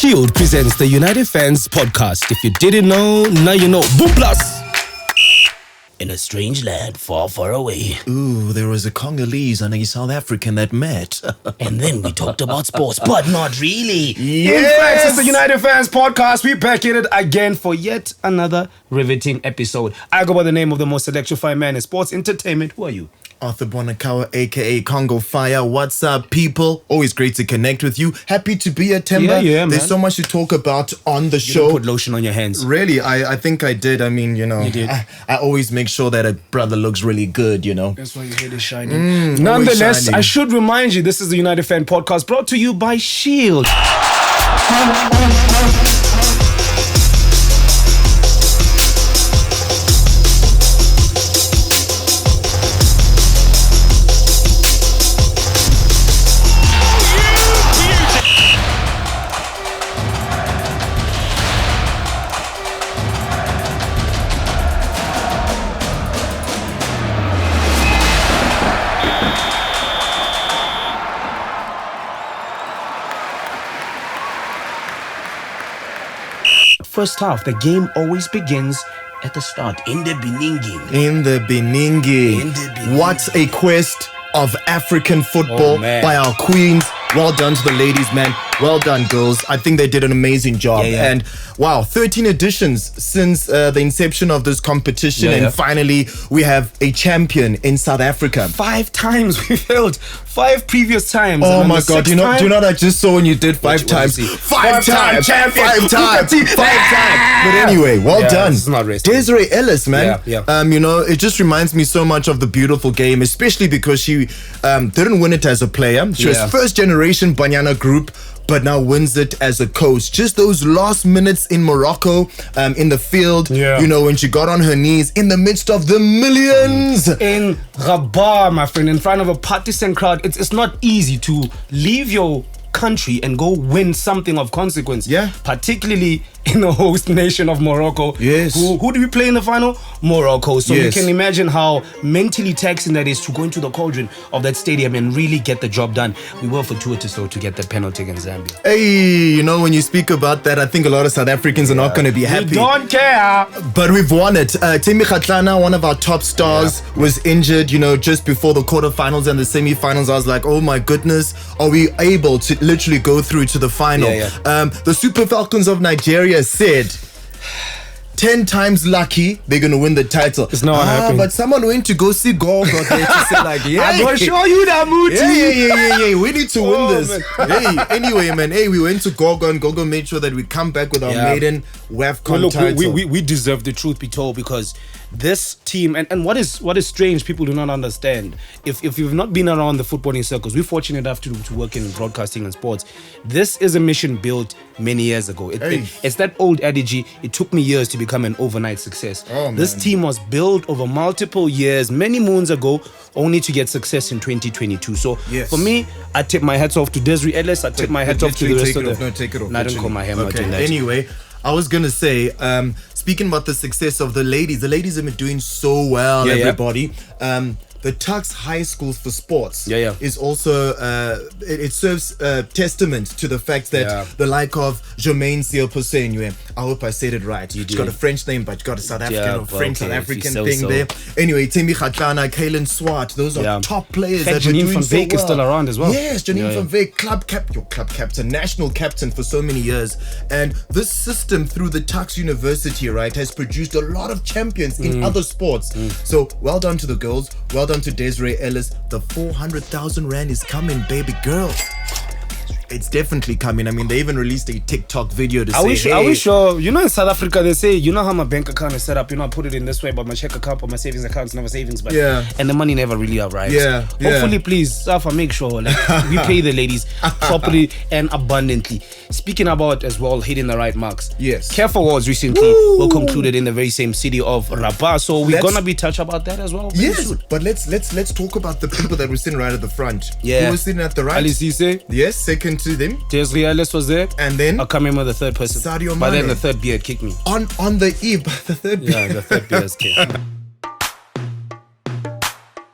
Shield presents the United Fans podcast. If you didn't know, now you know. Boom plus! In a strange land far, far away. Ooh, there was a Congolese and a South African that met. And then we talked about sports, but not really. Yes! In fact, it's the United Fans podcast. We're back at it again for yet another riveting episode. I go by the name of the most electrifying man in sports entertainment. Who are you? Arthur Bonakawa, aka Congo Fire. What's up, people? Always great to connect with you. Happy to be at Timber. Yeah, man. There's so much to talk about on the You show. put lotion on your hands. Really, I think I did. I mean, you did. I always make sure that a brother looks really good, That's why your head is shining. Nonetheless, shining. I should remind you, this is the United Fan podcast brought to you by Shield. First half, the game always begins at the start, in the Beninging. In the Beninging. What a quest of African football by our queens. Well done to the ladies, man. Well done, girls. I think they did an amazing job. And wow, 13 editions since the inception of this competition. And finally, we have a champion in South Africa. 5 times we failed. 5 previous times. Oh my God. Do you know what I just saw when you did 5 times? 5-time champion. 5 times. 5 times. But anyway, well done. This is not racist. Desiree Ellis, man. It just reminds me so much of the beautiful game, especially because she didn't win it as a player. She was first generation Banyana group, but now wins it as a coach. Just those last minutes in Morocco, in the field, when she got on her knees in the midst of the millions. In Rabat, my friend, in front of a partisan crowd, it's not easy to leave your country and go win something of consequence. Particularly in the host nation of Morocco. Who do we play in the final? Morocco. So you can imagine how mentally taxing that is to go into the cauldron of that stadium and really get the job done. We were fortuitous though to get the penalty against Zambia. Hey, when you speak about that, I think a lot of South Africans are not going to be happy. We don't care. But we've won it. Temi Kgatlana, one of our top stars, was injured, just before the quarterfinals and the semifinals. I was like, oh my goodness, are we able to literally go through to the final? The Super Falcons of Nigeria said 10 times lucky they're gonna win the title. It's not happening. But someone went to go see Gorgo there to say like, I'm gonna show you that mood. Yeah. We need to win this. Anyway, man. We went to Gorgo and Gorgo made sure that we come back with our maiden WAFCON title. We deserve the truth be told, because this team and what is strange, people do not understand. If you've not been around the footballing circles, we're fortunate enough to work in broadcasting and sports. This is a mission built many years ago. It's that old adage, it took me years to become an overnight success. This team was built over multiple years, many moons ago, only to get success in 2022. So for me, I tip my hats off to Desiree Ellis. I tip my hats off to the rest of the... No, take it off. I don't call my hammer doing that. Anyway, I was going to say, speaking about the success of the ladies have been doing so well, everybody. The Tuks High Schools for Sports is also, it serves testament to the fact that the like of Jermaine Seoposenwe, I hope I said it right. She's got a French name, but got a South African or French South African thing there. Anyway, Temi Kgatlana, Kaylin Swart, those are top players that were doing Janine van so Veek well. is still around as well. Yes, Janine van Veek, your club captain, national captain for so many years. And this system through the Tuks University, right, has produced a lot of champions in other sports. So well done to the girls. Well done to Desiree Ellis. The 400,000 Rand is coming, baby girl. It's definitely coming. I mean, they even released a TikTok video to say, I wish, in South Africa, they say, how my bank account is set up, I put it in this way, but my check account or my savings account is never savings. But and the money never really arrives. Hopefully, please, Safa, make sure we pay the ladies properly and abundantly. Speaking about as well, hitting the right marks. CAF Awards recently were concluded in the very same city of Rabat. So we're going to be touch about that as well. Yes, but let's talk about the people that were sitting right at the front. Who was sitting at the right? Ali Cisse. Yes, second to them. Desiree Ellis was there. And then I can't remember the third person. Sadio Mane. But then the third beard kicked me. On the eve, the third beard. The third beard kicked me.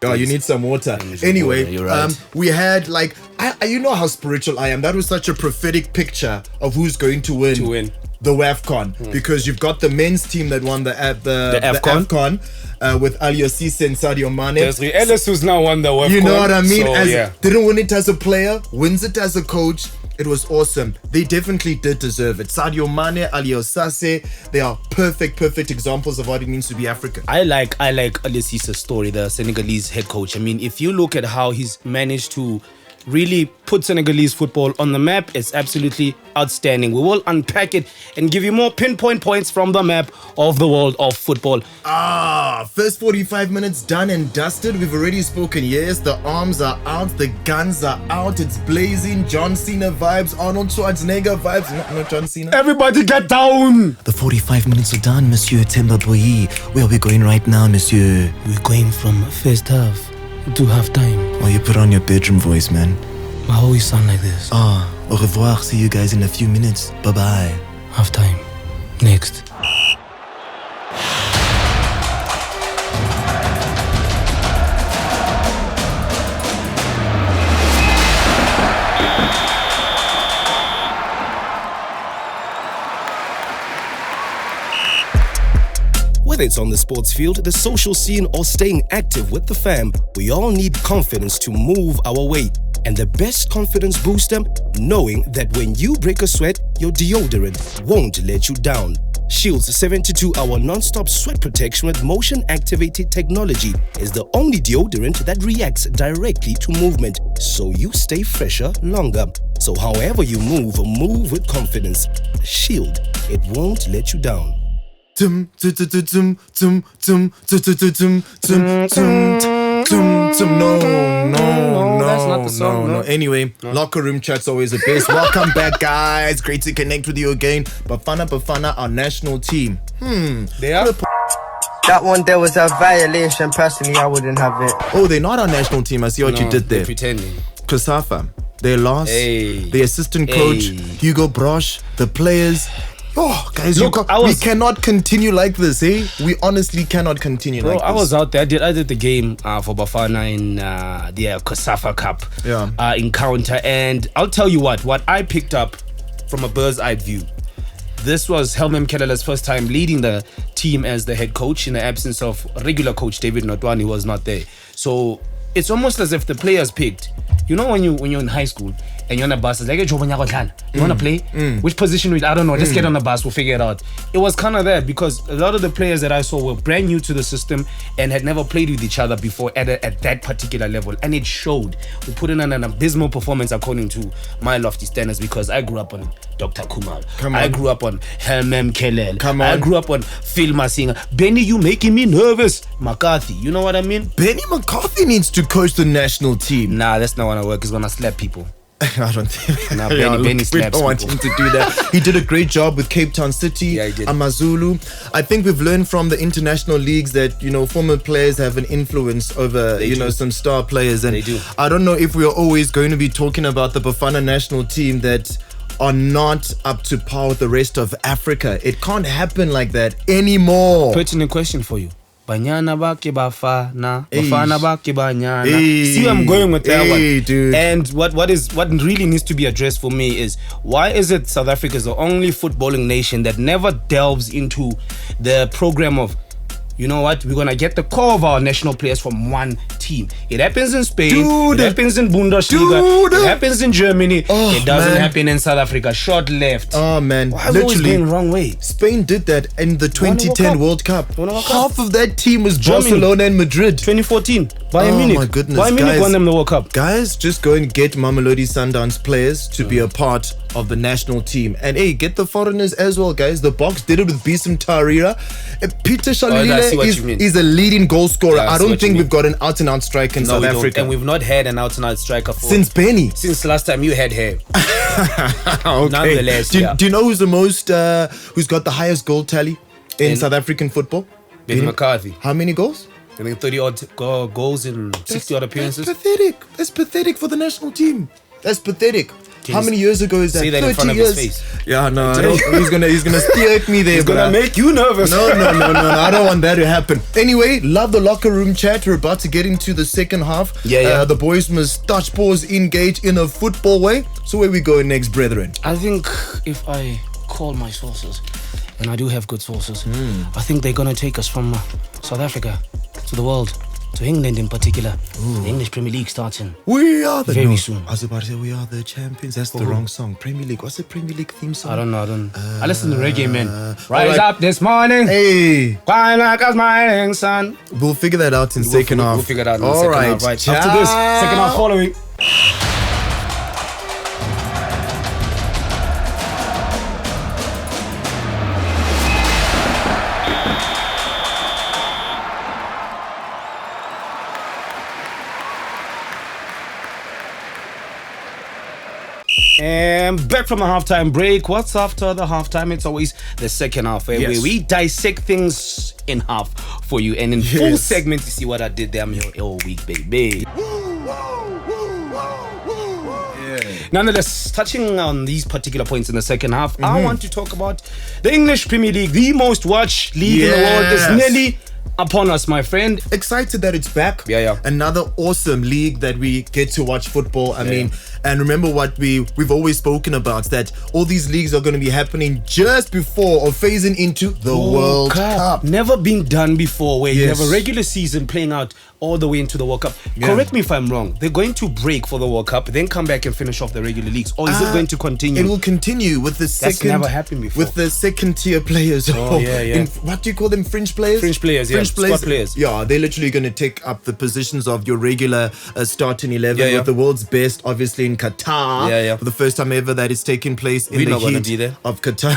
Oh, you need some water. Anyway, you're right. We had like, you know how spiritual I am. That was such a prophetic picture of who's going to win. The WAFCON, because you've got the men's team that won the AFCON with Aliou Cisse and Sadio Mane. There's Ellis who's now won the WAFCON. You know what I mean? So, didn't win it as a player, wins it as a coach. It was awesome. They definitely did deserve it. Sadio Mane, Aliou Cisse, they are perfect examples of what it means to be African. I like Aliou Cisse's story, the Senegalese head coach. I mean, if you look at how he's managed to really put Senegalese football on the map, it's absolutely outstanding. We will unpack it and give you more pinpoint points from the map of the world of football. First 45 minutes done and dusted. We've already spoken. Yes, the arms are out, the guns are out, it's blazing. John Cena vibes, Arnold Schwarzenegger vibes. Not John Cena. Everybody get down! The 45 minutes are done, Monsieur Temba-Boyi. Where are we going right now, Monsieur? We're going from first half to half time. Oh, you put on your bedroom voice, man. I always sound like this. Au revoir. See you guys in a few minutes. Bye-bye. Half time. Next. Whether it's on the sports field, the social scene, or staying active with the fam, we all need confidence to move our way. And the best confidence booster, knowing that when you break a sweat, your deodorant won't let you down. Shield's 72-hour non-stop sweat protection with motion-activated technology is the only deodorant that reacts directly to movement, so you stay fresher longer. So however you move with confidence. Shield, it won't let you down. No, that's not the song. No. Anyway, locker room chat's always the best. Welcome back, guys. Great to connect with you again. Bafana, our national team. They are. That one there was a violation. Personally, I wouldn't have it. Oh, they're not our national team. I see what you did there. Pretending. COSAFA, their loss. The assistant coach, Hugo Brosh, the players. Oh, guys, we cannot continue like this, eh? We honestly cannot continue like this. I was out there. I did the game for Bafana in the COSAFA Cup encounter. And I'll tell you what I picked up from a bird's eye view. This was Helmut Keller's first time leading the team as the head coach in the absence of regular coach David Notwani, who was not there. So it's almost as if the players picked. You know when you're in high school and you're on a bus, it's like, you want to play? Which position? I don't know. Just get on the bus. We'll figure it out. It was kind of that because a lot of the players that I saw were brand new to the system and had never played with each other before at that particular level. And it showed. We put in an abysmal performance according to my lofty standards because I grew up on Dr. Kumar. I grew up on Helmut Keller. I grew up on Phil Masinga. Benny, you making me nervous. McCarthy. You know what I mean? Benny McCarthy needs to coach the national team. Nah, that's not gonna work. He's gonna slap people. I don't think. Nah, Benny slaps we don't want people. him to do that. He did a great job with Cape Town City, Yeah, he did. Amazulu. I think we've learned from the international leagues that former players have an influence over some star players, and They do. I don't know if we are always going to be talking about the Bafana national team that are not up to par with the rest of Africa. It can't happen like that anymore. Pertinent question for you. Banyana bake bafana, bafana bake banyana. See where I'm going with that one. Dude. And what really needs to be addressed for me is why is it South Africa is the only footballing nation that never delves into the program of, you know what, we're gonna get the core of our national players from one team. It happens in Spain, Dude. it happens in Bundesliga, Dude. it happens in Germany, Oh, it doesn't man. happen in South Africa. Short left. Oh man, Why is it always going the wrong way? Spain did that in the 2010 World Cup. Won a World Cup. Half of that team was Germany. Barcelona and Madrid. 2014, Bayern Munich. My goodness, Bayern Munich guys. won them the World Cup. Guys, just go and get Mamelodi Sundowns players to be a part of the national team. And hey, get the foreigners as well, guys. The Box did it with Bism Tarira. Peter I see what you mean. Shalile is a leading goal scorer. Yeah, I I see don't what you think mean. we've got an out-and-out striker in No, South we don't. Africa. And we've not had an out-and-out striker Since Benny. since last time you had hair. Okay. Nonetheless, do, yeah. do you know who's the most, who's got the highest goal tally in South African football? Benny McCarthy. How many goals? I think 30-odd goals in 60-odd appearances. That's pathetic. That's pathetic for the national team. That's pathetic. How many years ago is that? Say that 30 in front years. of his face. Yeah, no, he's gonna steer at me there. He's gonna make you nervous. No, I don't want that to happen. Anyway, love the locker room chat. We're about to get into the second half. The boys must touch, pause, engage in a football way. So where we going next, brethren? I think if I call my sources, and I do have good sources, I think they're gonna take us from South Africa to the world, to England in particular. The English Premier League starting We are the very soon. I was about to say we are the champions. That's the wrong song. Premier League. What's the Premier League theme song? I don't know. I listen to reggae, man. Rise up this morning. Hey, Climb like a smiling sun. we'll figure that out in second half. We'll figure that out in All second right. half. Right. After this, second half following. And back from a halftime break. What's after the halftime? It's always the second half where we dissect things in half for you. And in full segments, you see what I did there. I'm here all week, baby. Nonetheless, touching on these particular points in the second half, I want to talk about the English Premier League, the most watched league in the world. It's nearly upon us, my friend. Excited that it's back. Another awesome league that we get to watch football. I mean, and remember what we've always spoken about, that all these leagues are going to be happening just before or phasing into the World Cup. Never been done before, where you have a regular season playing out all the way into the World Cup. Correct me if I'm wrong. They're going to break for the World Cup, then come back and finish off the regular leagues, or is it going to continue? It will continue with the second. That's never happened before. With the second tier players. What do you call them? Fringe players. Fringe players. Squad players. Yeah, they're literally going to take up the positions of your regular starting 11 with the world's best, obviously in Qatar. For the first time ever that is taking place in the heat of Qatar.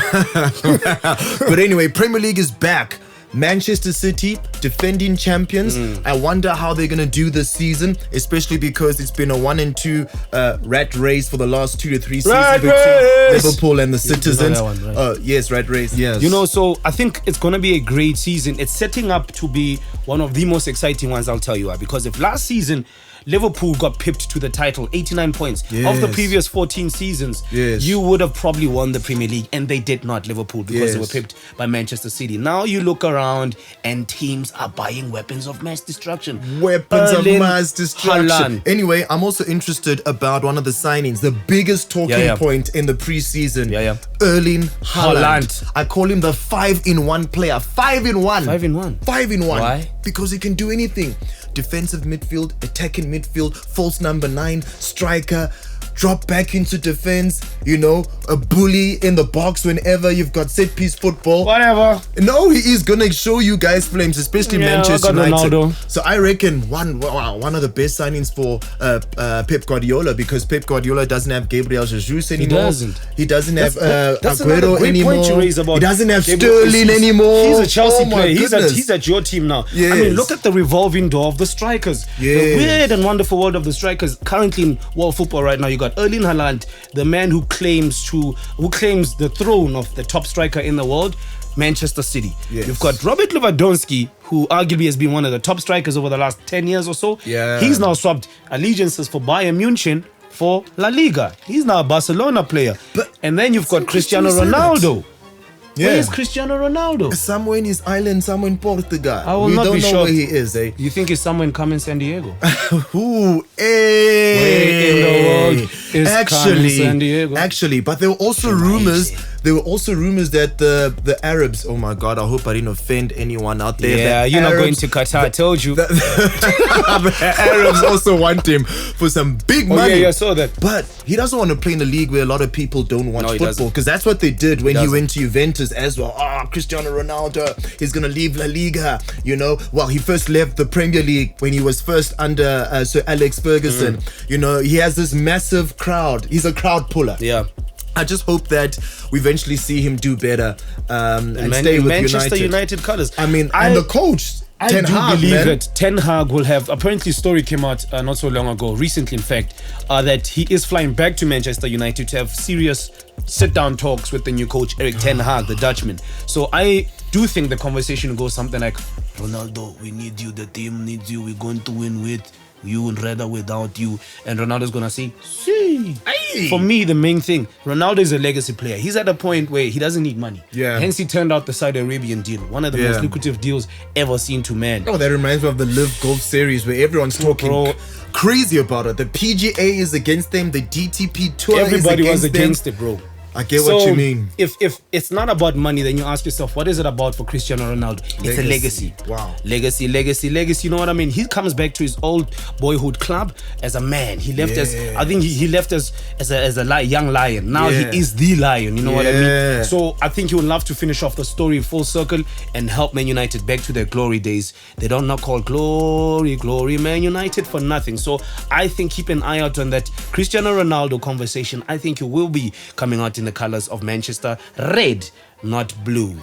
But anyway, Premier League is back. Manchester City, defending champions. I wonder how they're going to do this season, especially because it's been a 1 and 2 rat race for the last 2 to 3 seasons between Liverpool and the Citizens. Yes, rat race. Yes. You know, so I think it's going to be a great season. It's setting up to be one of the most exciting ones, I'll tell you why. Because if last season Liverpool got pipped to the title, 89 points of the previous 14 seasons, you would have probably won the Premier League, and they did not, Liverpool, because they were pipped by Manchester City. Now you look around and teams are buying weapons of mass destruction. Erling, Halaand. Anyway, I'm also interested about one of the signings, the biggest talking point in the preseason. Erling Halaand. I call him the 5-in-1 player. 5-in-1. 5-in-1. 5-in-1. Why? Because he can do anything. Defensive midfield, attacking midfield, false number 9, striker, drop back into defense, you know, a bully in the box whenever you've got set piece football. Whatever. No, he is gonna show you guys flames, especially Manchester United. Ronaldo. So I reckon one of the best signings for Pep Guardiola, because Pep Guardiola doesn't have Gabriel Jesus anymore. He doesn't have Aguero anymore. He doesn't have Sterling anymore. He's a Chelsea player. He's at your team now. I mean, look at the revolving door of the strikers. The weird and wonderful world of the strikers. Currently in world football right now, you got Erling Halaand, the man who claims the throne of the top striker in the world, Manchester City. You've got Robert Lewandowski, who arguably has been one of the top strikers over the last 10 years or so. He's now swapped allegiances for Bayern Munich for La Liga. He's now a Barcelona player. And then you've got Cristiano Ronaldo. Where is Cristiano Ronaldo? Somewhere in his island, somewhere in Portugal. I will not be sure where he is. You think he's somewhere in Carmen San Diego? Where in the world is Carmen San Diego? Actually, but there were also rumors. There were also rumors that the Arabs. Oh my God! I hope I didn't offend anyone out there. Yeah, you're not going to Qatar. I told you. The Arabs also want him for some big money. Yeah, I saw that. But he doesn't want to play in a league where a lot of people don't watch football, because that's what they did when he went to Juventus as well. Cristiano Ronaldo, he's gonna leave La Liga. You know, well, he first left the Premier League when he was first under Sir Alex Ferguson. You know, he has this massive crowd. He's a crowd puller. I just hope that we eventually see him do better and stay with Manchester United colours. I mean, and the coach, Ten Hag, I do believe that Ten Hag will have. Apparently, a story came out not so long ago, recently, in fact, that he is flying back to Manchester United to have serious sit-down talks with the new coach, Erik Ten Hag, the Dutchman. So I do think the conversation goes something like, Ronaldo, we need you. The team needs you. We're going to win with you would rather without you. And Ronaldo's gonna say, see. For me, the main thing, Ronaldo is a legacy player. He's at a point where he doesn't need money. Yeah. Hence he turned out the Saudi Arabian deal, one of the most lucrative deals ever seen to man. Oh, that reminds me of the Live Golf series where everyone's talking crazy about it. The PGA is against them. The DTP Tour Everybody is was against it, bro. I get what you mean. If it's not about money, then you ask yourself, what is it about for Cristiano Ronaldo? It's a legacy. Wow. Legacy. You know what I mean? He comes back to his old boyhood club as a man. He left I think he left as a young lion. Now he is the lion. You know what I mean? So I think he would love to finish off the story full circle and help Man United back to their glory days. They don't not call glory Man United for nothing. So I think keep an eye out on that Cristiano Ronaldo conversation. I think he will be coming out in the colors of Manchester, red, not blue.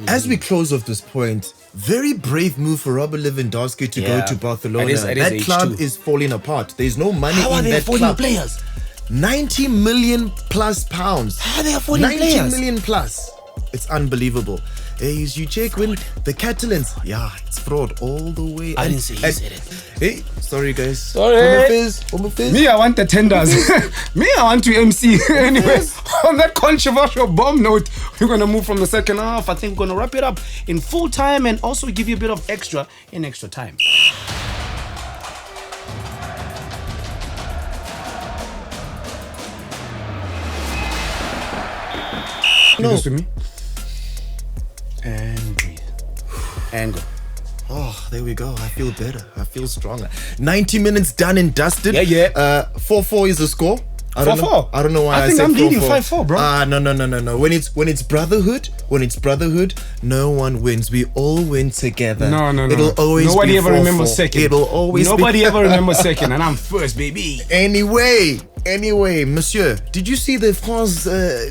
As we close off this point, very brave move for Robert Lewandowski to go to Barcelona. That club is falling apart. There's no money in that club. Players? 90 million plus pounds. How are they affording 90 players? million plus. It's unbelievable. Hey, you check when the Catalans, it's fraud all the way. I didn't say he said it. Hey, sorry guys. Sorry. Home Affairs. Me, I want the tenders. Me, I want to MC. Anyway, on that controversial bomb note, we're going to move from the second half. I think we're going to wrap it up in full time and also give you a bit of extra in extra time. Do this with me. And breathe. And go. Oh, there we go. I feel better. I feel stronger. 90 minutes done and dusted. 4-4 is the score. 4-4. I don't know why I think said I'm 4-4. leading 5-4, bro. No. When it's brotherhood, no one wins. We all win together. No. It'll always Nobody be ever 4-4. remembers second. It'll always Nobody be ever remembers second, and I'm first, baby. Anyway, monsieur, did you see the France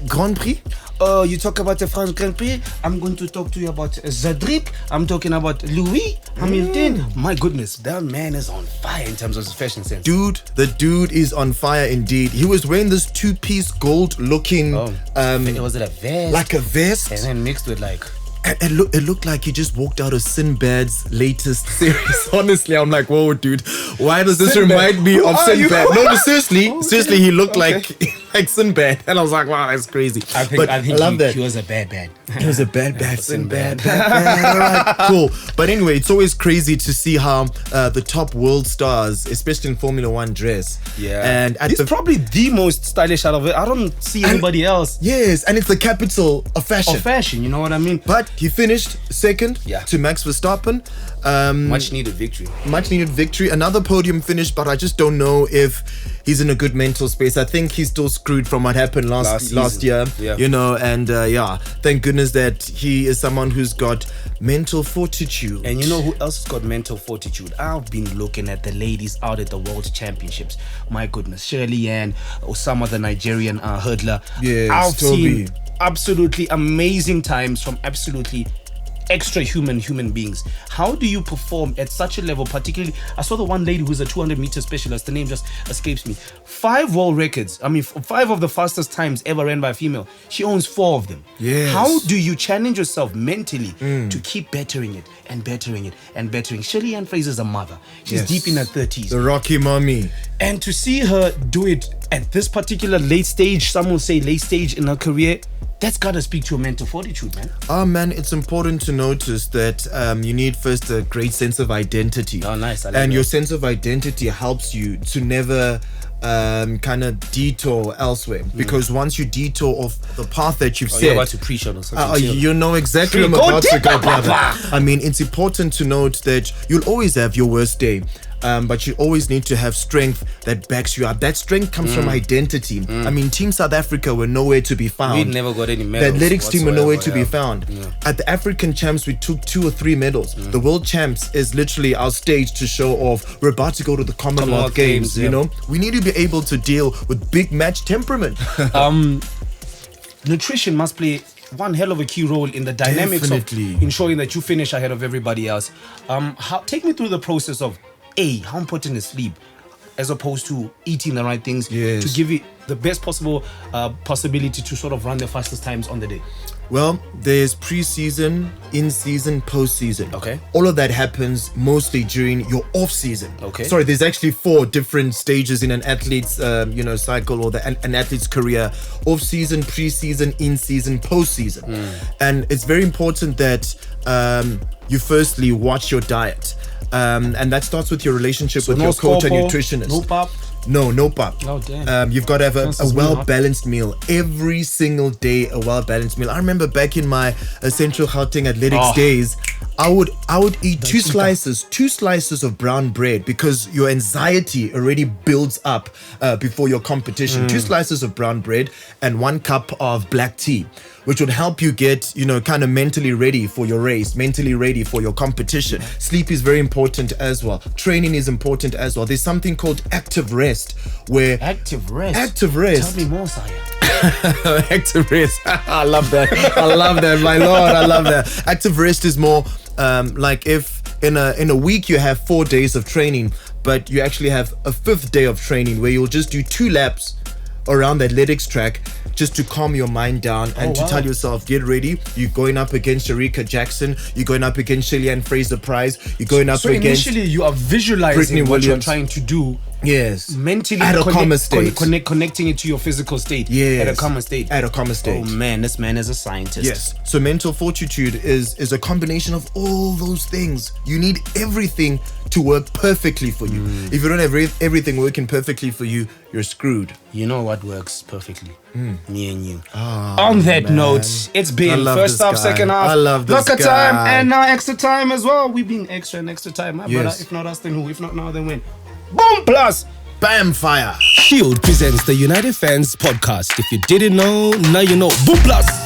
Grand Prix? You talk about the France Grand Prix. I'm going to talk to you about Zadrip. I'm talking about Louis Hamilton. My goodness, that man is on fire in terms of his fashion sense. The dude is on fire indeed. He was wearing this two-piece gold-looking. Was it a vest? Like a vest, and then mixed with like. It looked like he just walked out of Sinbad's latest series. Honestly, I'm like, whoa, dude, why does this remind me of Sinbad? No, seriously, he looked like Sinbad, and I was like, wow, that's crazy. I think he was a bad. He was a bad Sinbad. All right, cool. But anyway, it's always crazy to see how the top world stars, especially in Formula One, dress. Yeah, and he's probably the most stylish out of it. I don't see anybody else. Yes, and it's the capital of fashion. You know what I mean? But he finished second to Max Verstappen. Much needed victory. Another podium finish, but I just don't know if he's in a good mental space. I think he's still screwed from what happened last year. Yeah. You know, and thank goodness that he is someone who's got mental fortitude. And you know who else has got mental fortitude? I've been looking at the ladies out at the World Championships. My goodness, Shirley Ann, Osama the Nigerian hurdler. Yeah, I've seen absolutely amazing times from absolutely extra human beings. How do you perform at such a level? Particularly, I saw the one lady who's a 200-meter specialist. The name just escapes me. 5 world records. 5 of the fastest times ever ran by a female. She owns 4 of them. Yes. How do you challenge yourself mentally to keep bettering it? Shirley Ann Fraser's a mother. She's deep in her 30s. The Rocky mommy. And to see her do it at this particular late stage, some will say late stage in her career, that's gotta speak to your mental fortitude, man. Man, it's important to notice that you need first a great sense of identity. Oh, nice. And your sense of identity helps you to never kind of detour elsewhere, because once you detour off the path that you've set, you're about to preach on something. You know exactly what I'm about to go, brother. I mean, it's important to note that you'll always have your worst day. But you always need to have strength that backs you up. That strength comes from identity. I mean, Team South Africa were nowhere to be found. We never got any medals. The athletics team were nowhere to be found. At the African champs, we took 2 or 3 medals. The world champs is literally our stage to show off. We're about to go to the Commonwealth Games. You know, we need to be able to deal with big match temperament. Nutrition must play one hell of a key role in the dynamics of ensuring that you finish ahead of everybody else. Take me through the process of how important is sleep? as opposed to eating the right things Yes. to give it the best possible possibility to sort of run the fastest times on the day? Well, there's pre-season, in-season, post-season. Okay. All of that happens mostly during your off-season. Okay. Sorry, there's actually 4 different stages in an athlete's, cycle or an athlete's career: off-season, pre-season, in-season, post-season. And it's very important that you firstly watch your diet. And that starts with your relationship with your coach and nutritionist. No pap. No pap. Oh, damn. You've got to have a well-balanced meal every single day. A well-balanced meal. I remember back in my Central Gauteng athletics days, I would eat two slices of brown bread because your anxiety already builds up before your competition. 2 slices of brown bread and 1 cup of black tea, which would help you get, kind of mentally ready for your race, mentally ready for your competition. Sleep is very important as well. Training is important as well. There's something called active rest, where Active rest. Tell me more, Sire. active rest. I love that, my lord. I love that. Active rest is more like if in a week you have 4 days of training, but you actually have a 5th day of training where you'll just do 2 laps around the athletics track just to calm your mind down and to tell yourself, get ready. You're going up against Sharika Jackson. You're going up against Shelley-Ann Fraser-Price. You're going up against... So initially you are visualizing what you're trying to do. Yes. Mentally at a calmer state. Connecting it to your physical state. Yes. At a calmer state. At a calmer state. Oh man, this man is a scientist. Yes. So mental fortitude is a combination of all those things. You need everything to work perfectly for you. If you don't have everything working perfectly for you, you're screwed. You know what works perfectly? Me and you. On that note, it's been first half, second half. I love this Locker guy. time and now extra time as well. We've been extra and extra time, my brother. Yes. If not us, then who? If not now, then when? Boom plus. Bam, fire. Shield presents the United Fans podcast. If you didn't know, now you know. Boom plus.